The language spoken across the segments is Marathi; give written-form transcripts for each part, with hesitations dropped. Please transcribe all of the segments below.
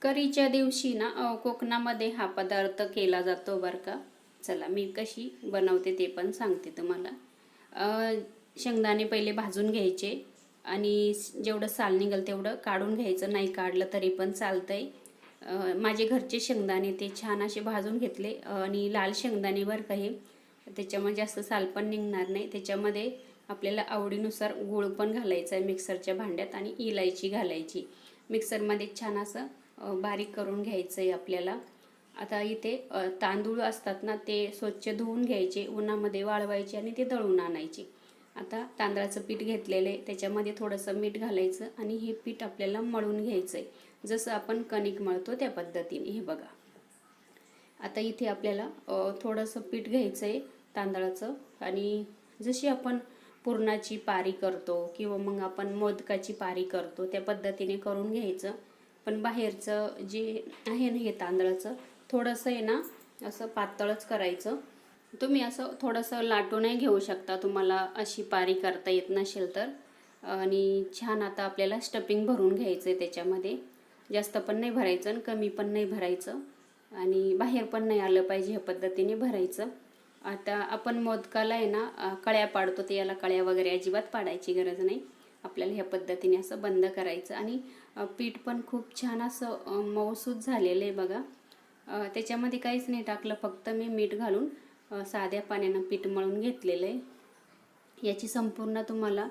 करीच्या दिवशी ना कोकणामध्ये हा पदार्थ केला जातो बरं का. चला मी कशी बनवते ते पण सांगते तुम्हाला. शेंगदाणे पहिले भाजून घ्यायचे आणि जेवढं साल निघेल तेवढं काढून घ्यायचं, नाही काढलं तरी पण चालतंय. माझे घरचे शेंगदाणे ते छान असे भाजून घेतले आणि लाल शेंगदाणे बरं का हे, त्याच्यामध्ये जास्त साल पण निघणार नाही. त्याच्यामध्ये आपल्याला आवडीनुसार गूळ पण घालायचा आहे मिक्सरच्या भांड्यात आणि इलायची घालायची. मिक्सरमध्ये छान असं बारीक करून घ्यायचं आहे आपल्याला. आता इथे तांदूळ असतात ना, ते स्वच्छ धुवून घ्यायचे, उन्हामध्ये वाळवायचे आणि ते दळून आणायचे. आता तांदळाचं पीठ घेतलेलं आहे, त्याच्यामध्ये थोडंसं मीठ घालायचं आणि हे पीठ आपल्याला मळून घ्यायचं आहे, जसं आपण कणिक मळतो त्या पद्धतीने. हे बघा, आता इथे आपल्याला थोडंसं पीठ घ्यायचं आहे तांदळाचं आणि जशी आपण पुरणाची पारी करतो किंवा मग आपण मोदकाची पारी करतो त्या पद्धतीने करून घ्यायचं. पण बाहेरचं जे आहे ना हे तांदळाचं थोडंसं आहे ना असं पातळच करायचं. तुम्ही असं थोडंसं लाटूनही घेऊ शकता तुम्हाला अशी पारी करता येत नसेल तर. आणि छान आता आपल्याला स्टफिंग भरून घ्यायचं आहे त्याच्यामध्ये. जास्त पण नाही भरायचं आणि कमी पण नाही भरायचं आणि बाहेर पण नाही आलं पाहिजे, ह्या पद्धतीने भरायचं. आता आपण मोदकाला आहे ना कळ्या पाडतो, ते याला कळ्या वगैरे अजिबात पाडायची गरज नाही. आपल्याला ह्या पद्धतीने असं बंद करायचं आणि पीठ पण खूप छान असं मऊसूत झालेलं आहे बघा. त्याच्यामध्ये काहीच नाही टाकलं, फक्त मी मीठ घालून साध्या पाण्यानं पीठ मळून घेतलेलं आहे. याची संपूर्ण तुम्हाला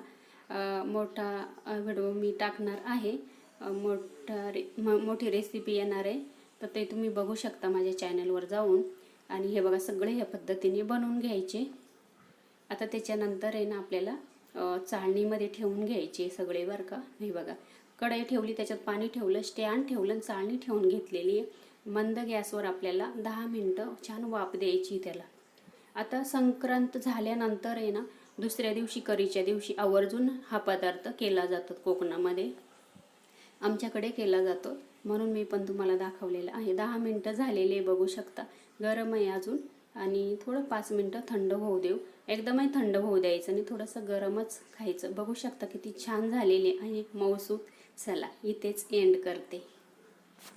मोठा व्हिडिओ मी टाकणार आहे, मोठी रेसिपी येणार आहे, तर ते तुम्ही बघू शकता माझ्या चॅनलवर जाऊन. आणि हे बघा सगळे ह्या पद्धतीने बनवून घ्यायचे. आता त्याच्यानंतर आहे ना आपल्याला चाळणीमध्ये ठेवून घ्यायचे सगळे बरं का. हे बघा, कढई ठेवली, त्याच्यात पाणी ठेवलं, स्टँड ठेवलं, चाळणी ठेवून घेतलेली आहे. मंद गॅसवर आपल्याला 10 मिनटं छान वाफ द्यायची त्याला. आता संक्रांत झाल्यानंतर आहे ना दुसऱ्या दिवशी करीच्या दिवशी आवर्जून हा पदार्थ केला जातो कोकणामध्ये, आमच्याकडे केला जातो, म्हणून मी पण तुम्हाला दाखवलेलं आहे. 10 मिनटं झालेले बघू शकता. गरम आहे अजून आणि थोडं 5 मिनटं थंड होऊ देऊ. एकदमही थंड होऊ द्यायचं आणि थोडंसं गरमच खायचं. बघू शकता किती छान झालेले आहे मऊसूत. चला इथेच एंड करते.